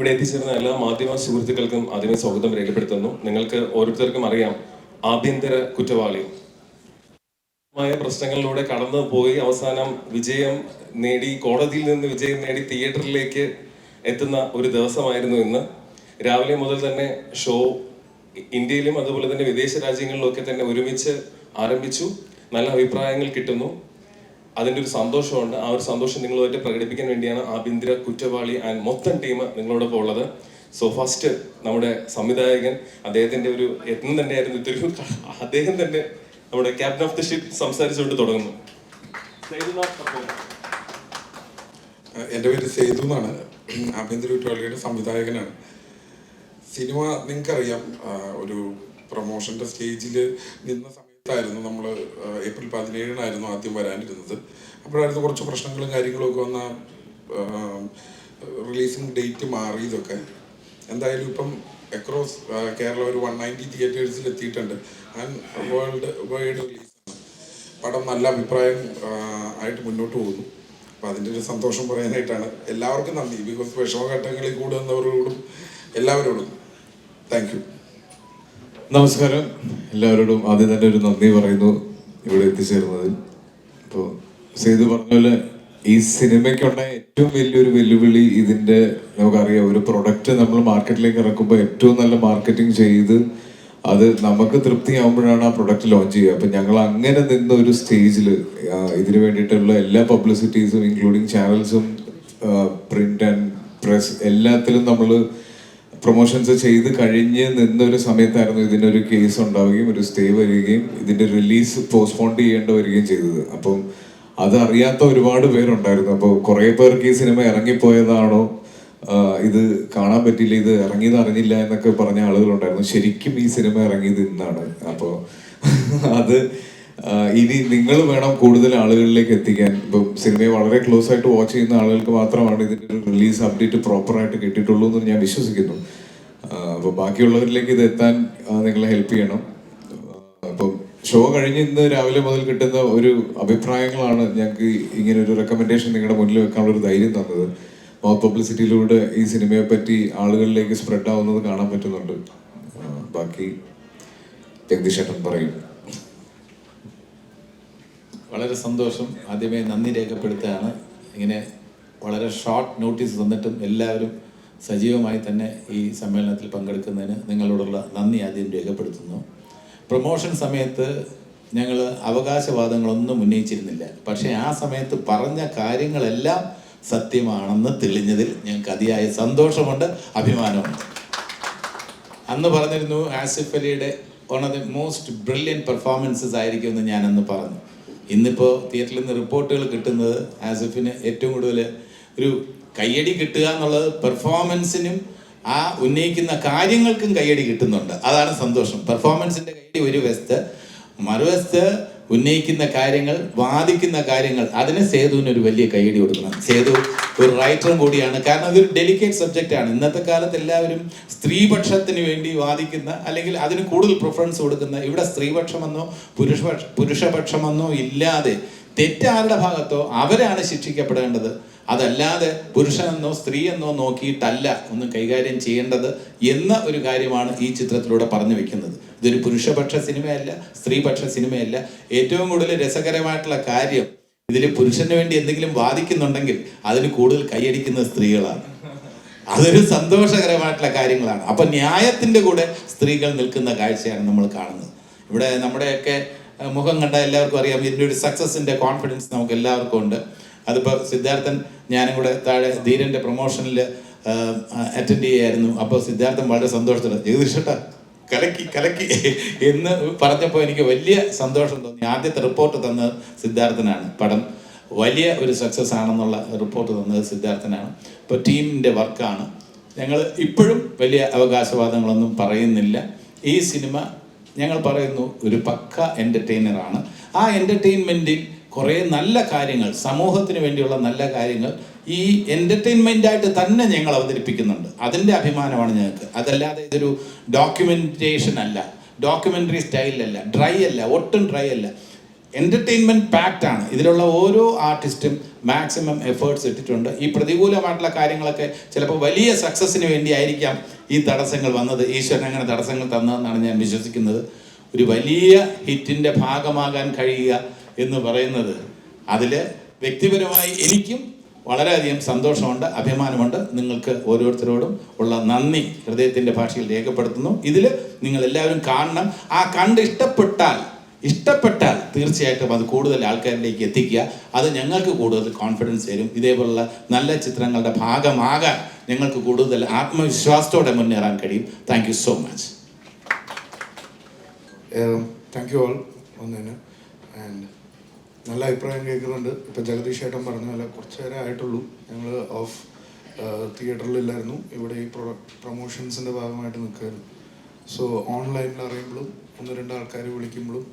ഇവിടെ എത്തിച്ചേർന്ന എല്ലാ മാധ്യമ സുഹൃത്തുക്കൾക്കും ആദ്യമേ സ്വാഗതം രേഖപ്പെടുത്തുന്നു. നിങ്ങൾക്ക് ഓരോരുത്തർക്കും അറിയാം, ആഭ്യന്തര കുറ്റവാളി പ്രശ്നങ്ങളിലൂടെ കടന്നു പോയി അവസാനം വിജയം നേടി, കോടതിയിൽ നിന്ന് വിജയം നേടി തിയേറ്ററിലേക്ക് എത്തുന്ന ഒരു ദിവസമായിരുന്നു ഇന്ന്. രാവിലെ മുതൽ തന്നെ ഷോ ഇന്ത്യയിലും അതുപോലെ തന്നെ വിദേശ രാജ്യങ്ങളിലൊക്കെ തന്നെ ഒരുമിച്ച് ആരംഭിച്ചു. നല്ല അഭിപ്രായങ്ങൾ കിട്ടുന്നു. അതിൻ്റെ ഒരു സന്തോഷമുണ്ട്. ആ ഒരു സന്തോഷം നിങ്ങളുമായിട്ട് പ്രകടിപ്പിക്കാൻ വേണ്ടിയാണ് ആഭ്യന്തര കുറ്റവാളി ആൻഡ് മൊത്തം ടീം നിങ്ങളോടൊപ്പം ഉള്ളത്. സോ ഫസ്റ്റ് നമ്മുടെ സംവിധായകൻ, അദ്ദേഹത്തിൻ്റെ ഒരു യത്നം തന്നെയായിരുന്നു ഇതൊരു, അദ്ദേഹം തന്നെ നമ്മുടെ ക്യാപ്റ്റൻ ഓഫ് ദി ഷിപ്പ് സംസാരിച്ചുകൊണ്ട് തുടങ്ങുന്നു. എൻ്റെ പേര് സേതു എന്നാണ്. ആഭ്യന്തര കുറ്റവാളിയുടെ സംവിധായകനാണ്. സിനിമ നിങ്ങൾക്കറിയാം, ഒരു പ്രൊമോഷൻ്റെ സ്റ്റേജിൽ നിന്ന സമയത്തായിരുന്നു നമ്മൾ ഏപ്രിൽ 17 ആദ്യം വരാനിരുന്നത്. അപ്പോഴായിരുന്നു കുറച്ച് പ്രശ്നങ്ങളും കാര്യങ്ങളും ഒക്കെ വന്ന റിലീസിങ് ഡേറ്റ് മാറിയതൊക്കെ. എന്തായാലും ഇപ്പം അക്രോസ് കേരള ഒരു 190 തിയേറ്റേഴ്സിൽ എത്തിയിട്ടുണ്ട്. ആൻഡ് വേൾഡ് വൈഡ് റിലീസാണ്. പടം നല്ല അഭിപ്രായം ആയിട്ട് മുന്നോട്ട് പോകുന്നു. അപ്പം അതിൻ്റെ ഒരു സന്തോഷം പറയാനായിട്ടാണ്. എല്ലാവർക്കും നന്ദി. ബിക്കോസ് വിഷമഘട്ടങ്ങളിൽ കൂടെ വന്നവരോടും എല്ലാവരോടും താങ്ക് യു. നമസ്കാരം. എല്ലാവരോടും ആദ്യം തന്നെ ഒരു നന്ദി പറയുന്നു ഇവിടെ എത്തിച്ചേർന്നതിൽ. ഇപ്പോൾ സേതു പറഞ്ഞ പോലെ ഈ സിനിമയ്ക്കുണ്ടായ ഏറ്റവും വലിയൊരു വെല്ലുവിളി ഇതിൻ്റെ, നമുക്കറിയാം, ഒരു പ്രൊഡക്റ്റ് നമ്മൾ മാർക്കറ്റിലേക്ക് ഇറക്കുമ്പോൾ ഏറ്റവും നല്ല മാർക്കറ്റിംഗ് ചെയ്ത് അത് നമുക്ക് തൃപ്തിയാവുമ്പോഴാണ് ആ പ്രൊഡക്റ്റ് ലോഞ്ച് ചെയ്യുക. അപ്പം ഞങ്ങൾ അങ്ങനെ നിന്ന ഒരു സ്റ്റേജിൽ ഇതിനു വേണ്ടിയിട്ടുള്ള എല്ലാ പബ്ലിസിറ്റീസും ഇൻക്ലൂഡിങ് ചാനൽസും പ്രിന്റ് ആൻഡ് പ്രസ് എല്ലാത്തിലും നമ്മൾ പ്രൊമോഷൻസ് ചെയ്ത് കഴിഞ്ഞ് നിന്നൊരു സമയത്തായിരുന്നു ഇതിനൊരു കേസ് ഉണ്ടാവുകയും ഒരു സ്റ്റേ വരികയും ഇതിൻ്റെ റിലീസ് പോസ്റ്റ്പോൺ ചെയ്യേണ്ടി വരികയും ചെയ്തത്. അപ്പം അതറിയാത്ത ഒരുപാട് പേരുണ്ടായിരുന്നു. അപ്പോൾ കുറേ പേർക്ക് ഈ സിനിമ ഇറങ്ങിപ്പോയതാണോ, ഇത് കാണാൻ പറ്റില്ല, ഇത് ഇറങ്ങിയത് അറിഞ്ഞില്ല എന്നൊക്കെ പറഞ്ഞ ആളുകളുണ്ടായിരുന്നു. ശരിക്കും ഈ സിനിമ ഇറങ്ങിയത് ഇന്നാണ്. അപ്പോൾ അത് ഇനി നിങ്ങൾ വേണം കൂടുതൽ ആളുകളിലേക്ക് എത്തിക്കാൻ. ഇപ്പം സിനിമയെ വളരെ ക്ലോസ് ആയിട്ട് വാച്ച് ചെയ്യുന്ന ആളുകൾക്ക് മാത്രമാണ് ഇതിൻ്റെ ഒരു റിലീസ് അപ്ഡേറ്റ് പ്രോപ്പറായിട്ട് കിട്ടിയിട്ടുള്ളൂ എന്ന് ഞാൻ വിശ്വസിക്കുന്നു. അപ്പോൾ ബാക്കിയുള്ളവരിലേക്ക് ഇത് എത്താൻ നിങ്ങളെ ഹെൽപ്പ് ചെയ്യണം. അപ്പം ഷോ കഴിഞ്ഞ് ഇന്ന് രാവിലെ മുതൽ കിട്ടുന്ന ഒരു അഭിപ്രായങ്ങളാണ് ഞങ്ങൾക്ക് ഇങ്ങനെ ഒരു റെക്കമെൻഡേഷൻ നിങ്ങളുടെ മുന്നിൽ വെക്കാനുള്ള ഒരു ധൈര്യം തന്നത്. മൗത്ത് പബ്ലിസിറ്റിയിലൂടെ ഈ സിനിമയെ പറ്റി ആളുകളിലേക്ക് സ്പ്രെഡ് ആവുന്നത് കാണാൻ പറ്റുന്നുണ്ട്. ബാക്കി ജഗദീഷ് ചേട്ടൻ പറയും. വളരെ സന്തോഷം. ആദ്യമേ നന്ദി രേഖപ്പെടുത്തുകയാണ്. ഇങ്ങനെ വളരെ ഷോർട്ട് നോട്ടീസ് തന്നിട്ടും എല്ലാവരും സജീവമായി തന്നെ ഈ സമ്മേളനത്തിൽ പങ്കെടുക്കുന്നതിന് നിങ്ങളോടുള്ള നന്ദി ആദ്യം രേഖപ്പെടുത്തുന്നു. പ്രൊമോഷൻ സമയത്ത് ഞങ്ങൾ അവകാശവാദങ്ങളൊന്നും ഉന്നയിച്ചിരുന്നില്ല. പക്ഷേ ആ സമയത്ത് പറഞ്ഞ കാര്യങ്ങളെല്ലാം സത്യമാണെന്ന് തെളിഞ്ഞതിൽ ഞങ്ങൾക്ക് അതിയായ സന്തോഷമുണ്ട്, അഭിമാനമുണ്ട്. അന്ന് പറഞ്ഞിരുന്നു ആസിഫ് അലിയുടെ one of the most brilliant performances ആയിരിക്കുമെന്ന് ഞാനന്ന് പറഞ്ഞു. ഇന്നിപ്പോൾ തിയേറ്ററിൽ നിന്ന് റിപ്പോർട്ടുകൾ കിട്ടുന്നത് ആസിഫിന് ഏറ്റവും കൂടുതൽ ഒരു കയ്യടി കിട്ടുക എന്നുള്ളത് പെർഫോമൻസിനും ആ ഉന്നയിക്കുന്ന കാര്യങ്ങൾക്കും കയ്യടി കിട്ടുന്നുണ്ട്. അതാണ് സന്തോഷം. പെർഫോമൻസിൻ്റെ കയ്യടി ഒരു വശത്ത്, മറുവശത്ത് ഉന്നയിക്കുന്ന കാര്യങ്ങൾ, വാദിക്കുന്ന കാര്യങ്ങൾ, അതിന് സേതുവിന് ഒരു വലിയ കയ്യടി കൊടുക്കണം. സേതു ഒരു റൈറ്ററും കൂടിയാണ്. കാരണം അതൊരു ഡെലിക്കേറ്റ് സബ്ജക്റ്റാണ്. ഇന്നത്തെ കാലത്ത് എല്ലാവരും സ്ത്രീപക്ഷത്തിന് വേണ്ടി വാദിക്കുന്ന, അല്ലെങ്കിൽ അതിന് കൂടുതൽ പ്രിഫറൻസ് കൊടുക്കുന്ന, ഇവിടെ സ്ത്രീപക്ഷമെന്നോ പുരുഷപക്ഷമെന്നോ ഇല്ലാതെ തെറ്റാരുടെ ഭാഗത്തോ അവരാണ് ശിക്ഷിക്കപ്പെടേണ്ടത്. അതല്ലാതെ പുരുഷനെന്നോ സ്ത്രീയെന്നോ നോക്കിയിട്ടല്ല ഒന്നും കൈകാര്യം ചെയ്യേണ്ടത് എന്ന ഒരു കാര്യമാണ് ഈ ചിത്രത്തിലൂടെ പറഞ്ഞു വെക്കുന്നത്. ഇതൊരു പുരുഷപക്ഷ സിനിമയല്ല, സ്ത്രീപക്ഷ സിനിമയല്ല. ഏറ്റവും കൂടുതൽ രസകരമായിട്ടുള്ള കാര്യം, ഇതിൽ പുരുഷന് വേണ്ടി എന്തെങ്കിലും വാദിക്കുന്നുണ്ടെങ്കിൽ അതിന് കൂടുതൽ കൈയടിക്കുന്ന സ്ത്രീകളാണ്. അതൊരു സന്തോഷകരമായിട്ടുള്ള കാര്യങ്ങളാണ്. അപ്പം ന്യായത്തിൻ്റെ കൂടെ സ്ത്രീകൾ നിൽക്കുന്ന കാഴ്ചയാണ് നമ്മൾ കാണുന്നത്. ഇവിടെ നമ്മുടെയൊക്കെ മുഖം കണ്ട എല്ലാവർക്കും അറിയാം, ഇതിൻ്റെ ഒരു സക്സസിൻ്റെ കോൺഫിഡൻസ് നമുക്ക് എല്ലാവർക്കും ഉണ്ട്. അതിപ്പോൾ സിദ്ധാർത്ഥൻ, ഞാനും കൂടെ താഴെ ധീരൻ്റെ പ്രൊമോഷനിൽ അറ്റൻഡ് ചെയ്യായിരുന്നു. അപ്പോൾ സിദ്ധാർത്ഥൻ വളരെ സന്തോഷത്തോടെ ജഗദീഷേട്ടാ കലക്കി എന്ന് പറഞ്ഞപ്പോൾ എനിക്ക് വലിയ സന്തോഷം തോന്നി. ആദ്യത്തെ റിപ്പോർട്ട് തന്നത് സിദ്ധാർത്ഥനാണ്. പടം വലിയ ഒരു സക്സസ് ആണെന്നുള്ള റിപ്പോർട്ട് തന്നത് സിദ്ധാർത്ഥനാണ്. ഇപ്പോൾ ടീമിൻ്റെ വർക്കാണ്. ഞങ്ങൾ ഇപ്പോഴും വലിയ അവകാശവാദങ്ങളൊന്നും പറയുന്നില്ല. ഈ സിനിമ ഞങ്ങൾ പറയുന്നു ഒരു പക്ക എൻ്റർടൈനറാണ്. ആ എൻ്റർടൈൻമെൻറ്റിൽ കുറേ നല്ല കാര്യങ്ങൾ, സമൂഹത്തിന് വേണ്ടിയുള്ള നല്ല കാര്യങ്ങൾ ഈ എൻ്റർടൈൻമെൻ്റായിട്ട് തന്നെ ഞങ്ങൾ അവതരിപ്പിക്കുന്നുണ്ട്. അതിൻ്റെ അഭിമാനമാണ് ഞങ്ങൾക്ക്. അതല്ലാതെ ഇതൊരു ഡോക്യുമെൻറ്റേഷൻ അല്ല, ഡോക്യുമെൻ്ററി സ്റ്റൈലല്ല, ഡ്രൈ അല്ല, ഒട്ടും ഡ്രൈ അല്ല. എൻ്റർടൈൻമെൻറ്റ് പാക്റ്റ് ആണ്. ഇതിലുള്ള ഓരോ ആർട്ടിസ്റ്റും മാക്സിമം എഫേർട്സ് ഇട്ടിട്ടുണ്ട്. ഈ പ്രതികൂലമായിട്ടുള്ള കാര്യങ്ങളൊക്കെ ചിലപ്പോൾ വലിയ സക്സസ്സിന് വേണ്ടിയായിരിക്കാം ഈ തടസ്സങ്ങൾ വന്നത്. ഈശ്വരൻ അങ്ങനെ തടസ്സങ്ങൾ തന്നതെന്നാണ് ഞാൻ വിശ്വസിക്കുന്നത്. ഒരു വലിയ ഹിറ്റിൻ്റെ ഭാഗമാകാൻ കഴിയുക എന്ന് പറയുന്നത് അതിൽ വ്യക്തിപരമായി എനിക്കും വളരെയധികം സന്തോഷമുണ്ട്, അഭിമാനമുണ്ട്. നിങ്ങൾക്ക് ഓരോരുത്തരോടും ഉള്ള നന്ദി ഹൃദയത്തിൻ്റെ ഭാഷയിൽ രേഖപ്പെടുത്തുന്നു. ഇതിൽ നിങ്ങളെല്ലാവരും കാണണം. ആ കണ്ട് ഇഷ്ടപ്പെട്ടാൽ തീർച്ചയായിട്ടും അത് കൂടുതൽ ആൾക്കാരിലേക്ക് എത്തിക്കുക. അത് ഞങ്ങൾക്ക് കൂടുതൽ കോൺഫിഡൻസ് തരും. ഇതേപോലുള്ള നല്ല ചിത്രങ്ങളുടെ ഭാഗമാകാൻ ഞങ്ങൾക്ക് കൂടുതൽ ആത്മവിശ്വാസത്തോടെ മുന്നേറാൻ കഴിയും. Thank you so much. Thank you all വന്നതിന്. ആൻഡ് നല്ല അഭിപ്രായം കേൾക്കുന്നുണ്ട്. ഇപ്പോൾ ജഗദീഷ് ഏട്ടൻ പറഞ്ഞ പോലെ കുറച്ച് നേരം ആയിട്ടുള്ളൂ, ഞങ്ങൾ ഓഫ് തിയേറ്ററിലില്ലായിരുന്നു. ഇവിടെ ഈ പ്രൊമോഷൻസിൻ്റെ ഭാഗമായിട്ട് നിൽക്കുമായിരുന്നു. സോ ഓൺലൈനിൽ അറിയുമ്പോഴും 1-2 ആൾക്കാർ വിളിക്കുമ്പോഴും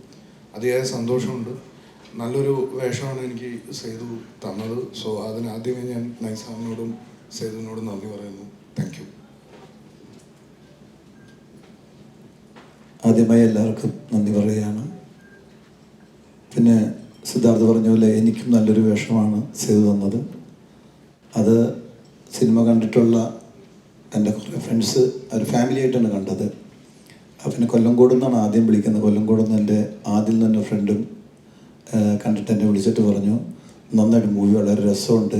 അതിയായ സന്തോഷമുണ്ട്. നല്ലൊരു വേഷമാണ് എനിക്ക് സേതു തന്നത്. സോ അതിനാദ്യമേ ഞാൻ നൈസാമിനോടും സേതുവിനോടും നന്ദി പറയുന്നു. Thank you. ആദ്യമായി എല്ലാവർക്കും നന്ദി പറയുകയാണ്. പിന്നെ സിദ്ധാർത്ഥ് പറഞ്ഞ പോലെ എനിക്കും നല്ലൊരു വേഷമാണ് സേതു തന്നത്. അത് സിനിമ കണ്ടിട്ടുള്ള എൻ്റെ കുറേ ഫ്രണ്ട്സ് ഒരു ഫാമിലി ആയിട്ടാണ് കണ്ടത്. പിന്നെ കൊല്ലംകോട് നിന്നാണ് ആദ്യം വിളിക്കുന്നത്. കൊല്ലംകോട് നിന്ന് എൻ്റെ ആദ്യം തന്നെ ഫ്രണ്ടും കണ്ടിട്ട് എന്നെ വിളിച്ചിട്ട് പറഞ്ഞു, നന്നായിട്ട് മൂവി വളരെ രസമുണ്ട്.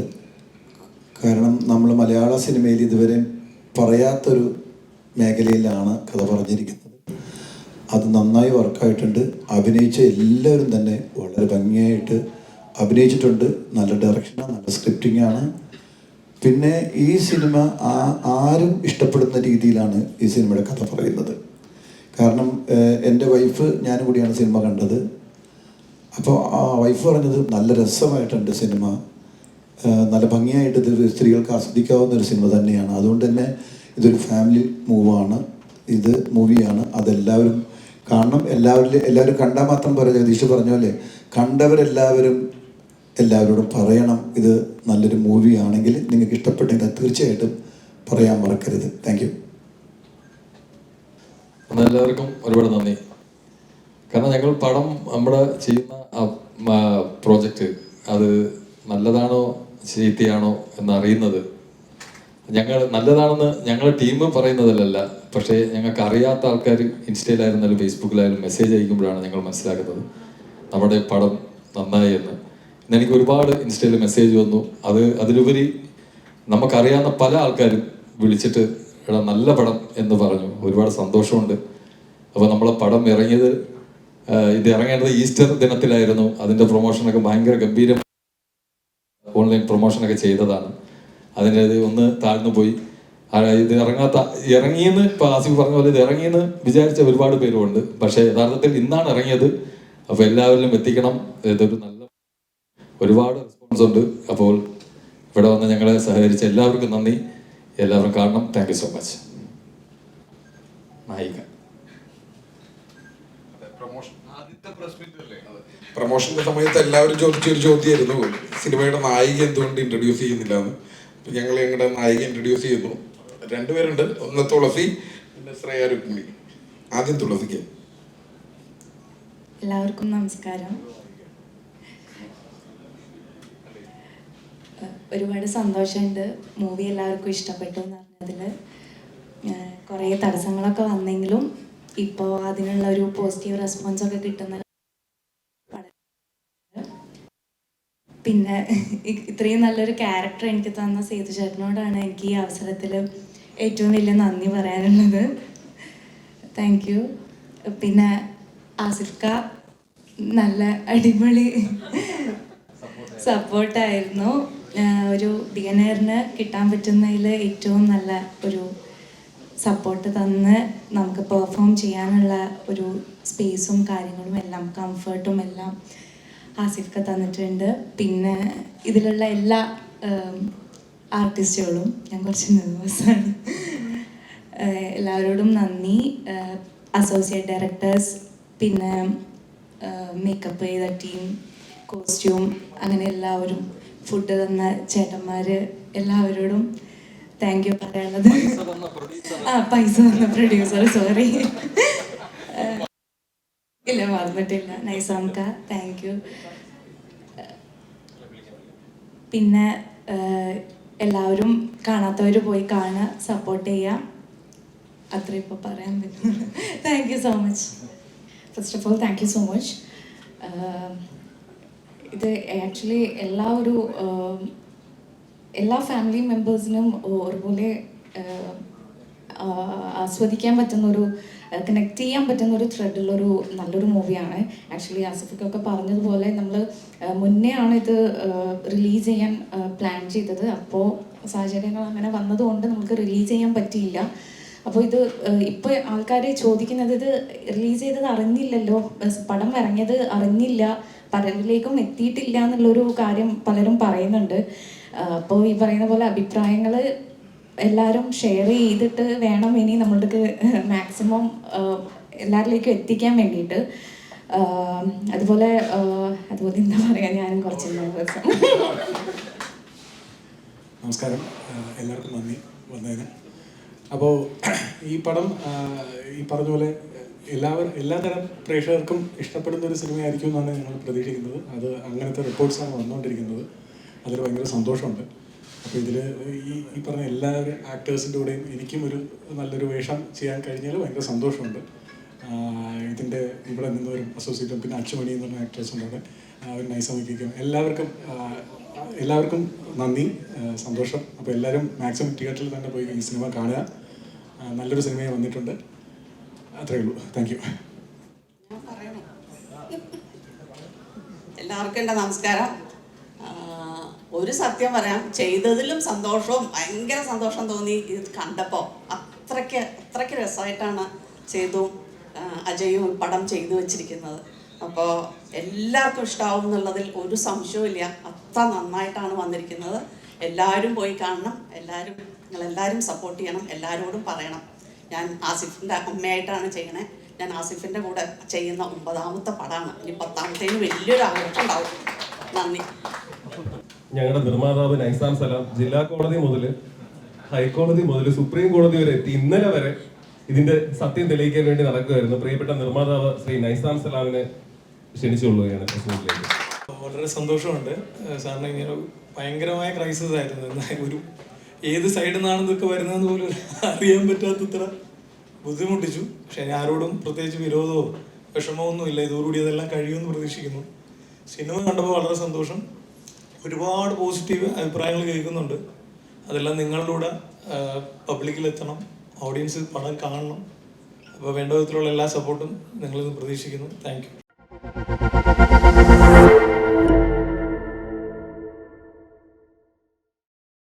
കാരണം നമ്മൾ മലയാള സിനിമയിൽ ഇതുവരെ പറയാത്തൊരു മേഖലയിലാണ് കഥ പറഞ്ഞിരിക്കുന്നത്. അത് നന്നായി വർക്കായിട്ടുണ്ട്. അഭിനയിച്ച എല്ലാവരും തന്നെ വളരെ ഭംഗിയായിട്ട് അഭിനയിച്ചിട്ടുണ്ട്. നല്ല ഡയറക്ഷനാണ്, നല്ല സ്ക്രിപ്റ്റിംഗാണ്. പിന്നെ ഈ സിനിമ ആരും ഇഷ്ടപ്പെടുന്ന രീതിയിലാണ് ഈ സിനിമയുടെ കഥ പറയുന്നത്. കാരണം എൻ്റെ വൈഫ് ഞാനും കൂടിയാണ് സിനിമ കണ്ടത്. അപ്പോൾ ആ വൈഫ് പറഞ്ഞത് നല്ല രസമായിട്ടുണ്ട് സിനിമ, നല്ല ഭംഗിയായിട്ട് ഇത് സ്ത്രീകൾക്ക് ആസ്വദിക്കാവുന്ന ഒരു സിനിമ തന്നെയാണ്. അതുകൊണ്ട് തന്നെ ഇതൊരു ഫാമിലി മൂവിയാണ്. അതെല്ലാവരും കാണണം. എല്ലാവരും കണ്ടാൽ മാത്രം പോരാ. ജഗദീഷ് പറഞ്ഞ പോലെ എല്ലാവരോടും പറയണം ഇത് നല്ലൊരു മൂവിയാണെങ്കിൽ. നിങ്ങൾക്ക് ഇഷ്ടപ്പെട്ടെങ്കിൽ തീർച്ചയായിട്ടും പറയാൻ മറക്കരുത്. Thank you. എല്ലാവർക്കും ഒരുപാട് നന്ദി. കാരണം ഞങ്ങൾ പടം നമ്മുടെ ചെയ്യുന്ന പ്രോജക്റ്റ് അത് നല്ലതാണോ ചീത്തയാണോ എന്നറിയുന്നത് ഞങ്ങൾ നല്ലതാണെന്ന് ഞങ്ങളുടെ ടീം പറയുന്നതിലല്ല, പക്ഷേ ഞങ്ങൾക്ക് അറിയാത്ത ആൾക്കാർ ഇൻസ്റ്റയിലായിരുന്നാലും ഫേസ്ബുക്കിലായാലും മെസ്സേജ് അയക്കുമ്പോഴാണ് ഞങ്ങൾ മനസ്സിലാക്കുന്നത് നമ്മുടെ പടം നന്നായി എന്ന്. എനിക്ക് ഒരുപാട് ഇൻസ്റ്റയിൽ മെസ്സേജ് വന്നു. അതിലുപരി നമുക്കറിയാവുന്ന പല ആൾക്കാരും വിളിച്ചിട്ട് എടാ നല്ല പടം എന്ന് പറഞ്ഞു. ഒരുപാട് സന്തോഷമുണ്ട്. അപ്പോൾ നമ്മളെ പടം ഇത് ഇറങ്ങേണ്ടത് ഈസ്റ്റർ ദിനത്തിലായിരുന്നു. അതിൻ്റെ പ്രൊമോഷനൊക്കെ ഭയങ്കര ഗംഭീരം ഓൺലൈൻ പ്രൊമോഷനൊക്കെ ചെയ്തതാണ്. അതിൻ്റെ ഒന്ന് താഴ്ന്നു പോയി. ഇത് ഇറങ്ങിയെന്ന് ഇപ്പോൾ ആസിഫ് പറഞ്ഞ പോലെ ഇത് ഇറങ്ങിയെന്ന് വിചാരിച്ച ഒരുപാട് പേരുമുണ്ട്. പക്ഷേ യഥാർത്ഥത്തിൽ ഇന്നാണ് ഇറങ്ങിയത്. അപ്പോൾ എല്ലാവരിലും എത്തിക്കണം. ഇതൊരു ഒരുപാട് റെസ്പോൺസ് ഉണ്ട്. അപ്പോൾ ഇവിടെ വന്ന് ഞങ്ങളെ സഹകരിച്ച എല്ലാവർക്കും നന്ദി. എല്ലാവരും കാണണം. Thank you so much. നായിക പ്രൊമോഷന്റെ സമയത്ത് എല്ലാവരും ചോദിച്ചൊരു ചോദ്യമായിരുന്നു, സിനിമയുടെ നായിക എന്തുകൊണ്ട് ഇൻട്രൊഡ്യൂസ് ചെയ്യുന്നില്ല എന്ന്. അപ്പം ഞങ്ങൾ ഞങ്ങളുടെ നായിക ഇൻട്രൊഡ്യൂസ് ചെയ്യുന്നു. 2 പേരുണ്ട്. ഒന്ന് തുളസി, പിന്നെ ശ്രേയ രുക്മിണി. ആദ്യം തുളസിക്ക്. എല്ലാവർക്കും നമസ്കാരം. ഒരുപാട് സന്തോഷമുണ്ട് മൂവി എല്ലാവർക്കും ഇഷ്ടപ്പെട്ടു എന്ന് പറഞ്ഞതിൽ. കുറേ തടസ്സങ്ങളൊക്കെ വന്നെങ്കിലും ഇപ്പോൾ അതിനുള്ള ഒരു പോസിറ്റീവ് റെസ്പോൺസൊക്കെ കിട്ടുന്ന. പിന്നെ ഇത്രയും നല്ലൊരു ക്യാരക്ടർ എനിക്ക് തന്ന സേതു ചേട്ടനോടാണ് എനിക്ക് ഈ അവസരത്തിൽ ഏറ്റവും വലിയ നന്ദി പറയാനുള്ളത്. Thank you. പിന്നെ ആസിഫ്ക നല്ല അടിപൊളി സപ്പോർട്ടായിരുന്നു. ഒരു ബിഗിനറിന് കിട്ടാൻ പറ്റുന്നതിൽ ഏറ്റവും നല്ല ഒരു സപ്പോർട്ട് തന്ന് നമുക്ക് പെർഫോം ചെയ്യാനുള്ള ഒരു സ്പേസും കാര്യങ്ങളും എല്ലാം കംഫർട്ടും എല്ലാം ആസിഫ്ക തന്നിട്ടുണ്ട്. പിന്നെ ഇതിലുള്ള എല്ലാ ആർട്ടിസ്റ്റുകളും, ഞാൻ കുറച്ച് നെർവസാണ്, എല്ലാവരോടും നന്ദി. അസോസിയേറ്റ് ഡയറക്ടേഴ്സ്, പിന്നെ മേക്കപ്പ് ചെയ്ത ടീം, കോസ്റ്റ്യൂം, അങ്ങനെ എല്ലാവരും, ഫുഡ് തന്ന ചേട്ടന്മാർ, എല്ലാവരോടും താങ്ക് യു പറയാനുള്ളത്. പൈസ തന്ന പ്രൊഡ്യൂസർ, സോറി, ഇല്ല മറന്നിട്ടില്ല, നൈസാംക, താങ്ക് യു. പിന്നെ എല്ലാവരും കാണാത്തവർ പോയി കാണുക, സപ്പോർട്ട് ചെയ്യുക. അത്ര ഇപ്പോൾ പറയാൻ പറ്റും. Thank you so much. First of all thank you so much. ഇത് ആക്ച്വലി എല്ലാ ഫാമിലി മെമ്പേഴ്സിനും ഒരുപോലെ ആസ്വദിക്കാൻ പറ്റുന്നൊരു, കണക്ട് ചെയ്യാൻ പറ്റുന്നൊരു ത്രെഡുള്ളൊരു നല്ലൊരു മൂവിയാണ്. ആക്ച്വലി ആസിഫിക്കൊക്കെ പറഞ്ഞതുപോലെ നമ്മൾ മുന്നേ ആണ് ഇത് റിലീസ് ചെയ്യാൻ പ്ലാൻ ചെയ്തത്. അപ്പോൾ സാഹചര്യങ്ങൾ അങ്ങനെ വന്നതുകൊണ്ട് നമുക്ക് റിലീസ് ചെയ്യാൻ പറ്റിയില്ല. അപ്പോൾ ഇത് ഇപ്പോൾ ആൾക്കാർ ചോദിക്കുന്നത്, ഇത് റിലീസ് ചെയ്തത് അറിഞ്ഞില്ലല്ലോ, പടം ഇറങ്ങിയത് അറിഞ്ഞില്ല, പലരിലേക്കും എത്തിയിട്ടില്ല എന്നുള്ളൊരു കാര്യം പലരും പറയുന്നുണ്ട്. അപ്പോൾ ഈ പറയുന്ന പോലെ അഭിപ്രായങ്ങൾ എല്ലാവരും ഷെയർ ചെയ്തിട്ട് വേണം ഇനി നമ്മൾക്ക് മാക്സിമം എല്ലാവരിലേക്കും എത്തിക്കാൻ വേണ്ടിയിട്ട്. അതുപോലെ എന്താ പറയുക, ഞാനും കുറച്ച് നമസ്കാരം, എല്ലാവർക്കും നന്ദി വന്നതിന്. അപ്പോൾ ഈ പടം ഈ പറഞ്ഞ പോലെ എല്ലാതരം പ്രേക്ഷകർക്കും ഇഷ്ടപ്പെടുന്ന ഒരു സിനിമയായിരിക്കും എന്നാണ് ഞങ്ങൾ പ്രതീക്ഷിക്കുന്നത്. അത് അങ്ങനത്തെ റിപ്പോർട്ട്സാണ് വന്നുകൊണ്ടിരിക്കുന്നത്. അതിൽ ഭയങ്കര സന്തോഷമുണ്ട്. അപ്പോൾ ഇതിൽ ഈ പറഞ്ഞ എല്ലാവരും ആക്ടേഴ്സിൻ്റെ കൂടെയും എനിക്കും ഒരു നല്ലൊരു വേഷം ചെയ്യാൻ കഴിഞ്ഞാൽ ഭയങ്കര സന്തോഷമുണ്ട്. ഇതിൻ്റെ ഇവിടെ നിന്നവരും അസോസിയേറ്റും പിന്നെ അച്ചുമണി എന്ന് പറഞ്ഞ ആക്ടേഴ്സും കൂടെ അവർ നൈസമിക്കും എല്ലാവർക്കും നന്ദി, സന്തോഷം. അപ്പോൾ എല്ലാവരും മാക്സിമം തിയേറ്ററിൽ തന്നെ പോയി ഈ സിനിമ കാണുക. നല്ലൊരു സിനിമയെ വന്നിട്ടുണ്ട്. അത്രയേ ഉള്ളൂ. Thank you. എല്ലാവർക്കും എൻ്റെ നമസ്കാരം. ഒരു സത്യം പറയാം, ചെയ്തതിലും സന്തോഷവും ഭയങ്കര സന്തോഷം തോന്നി ഇത് കണ്ടപ്പോൾ. അത്രയ്ക്ക് രസമായിട്ടാണ് സേതുവും അജയും പടം ചെയ്തു വച്ചിരിക്കുന്നത്. അപ്പോൾ എല്ലാവർക്കും ഇഷ്ടമാവും എന്നുള്ളതിൽ ഒരു സംശയവുമില്ല. അത്ര നന്നായിട്ടാണ് വന്നിരിക്കുന്നത്. എല്ലാവരും പോയി കാണണം. നിങ്ങളെല്ലാവരും സപ്പോർട്ട് ചെയ്യണം. എല്ലാവരോടും പറയണം. ഞാൻ ആസിഫിൻ്റെ അമ്മയായിട്ടാണ് ചെയ്യണേ. ഞാൻ ആസിഫിൻ്റെ കൂടെ ചെയ്യുന്ന 9ാമത്തെ പടമാണ്. ഇനി 10ാമത്തേന് വലിയൊരു ആഘോഷം ഉണ്ടാവും. നന്ദി. ഞങ്ങളുടെ നിർമ്മാതാവ് നൈസാം സലാം ജില്ലാ കോടതി മുതൽ ഹൈക്കോടതി മുതൽ സുപ്രീം കോടതി വരെ എത്തി ഇന്നലെ വരെ ഇതിന്റെ സത്യം തെളിയിക്കാൻ വേണ്ടി നടക്കുകയായിരുന്നു. പ്രിയപ്പെട്ട നിർമ്മാതാവ് ശ്രീ നൈസാം സലാമിനെ ക്ഷണിച്ചുകൊള്ളുകയാണ് പ്രസിഡന്റിലേക്ക്. വളരെ സന്തോഷമുണ്ട്. സാറിന് ഇങ്ങനെ ഭയങ്കരമായ ക്രൈസിസ് ആയിരുന്നു. ഒരു ഏത് സൈഡിൽ നിന്നാണ് ഇതൊക്കെ വരുന്നതെന്ന് പോലും അറിയാൻ പറ്റാത്തത്ര ബുദ്ധിമുട്ടിച്ചു. പക്ഷെ ഞാൻ ആരോടും പ്രത്യേകിച്ച് വിരോധമോ വിഷമമോ ഒന്നുമില്ല. ഇതോടുകൂടി അതെല്ലാം കഴിയുമെന്ന് പ്രതീക്ഷിക്കുന്നു. സിനിമ കണ്ടപ്പോൾ വളരെ സന്തോഷം. ഒരുപാട് പോസിറ്റീവ് അഭിപ്രായങ്ങൾ കേൾക്കുന്നുണ്ട്. അതെല്ലാം നിങ്ങളിലൂടെ പബ്ലിക്കിലെത്തണം. ഓഡിയൻസ് പടം കാണണം. അപ്പോൾ വേണ്ട വിധത്തിലുള്ള എല്ലാ സപ്പോർട്ടും നിങ്ങളിൽ നിന്ന് പ്രതീക്ഷിക്കുന്നു. Thank you.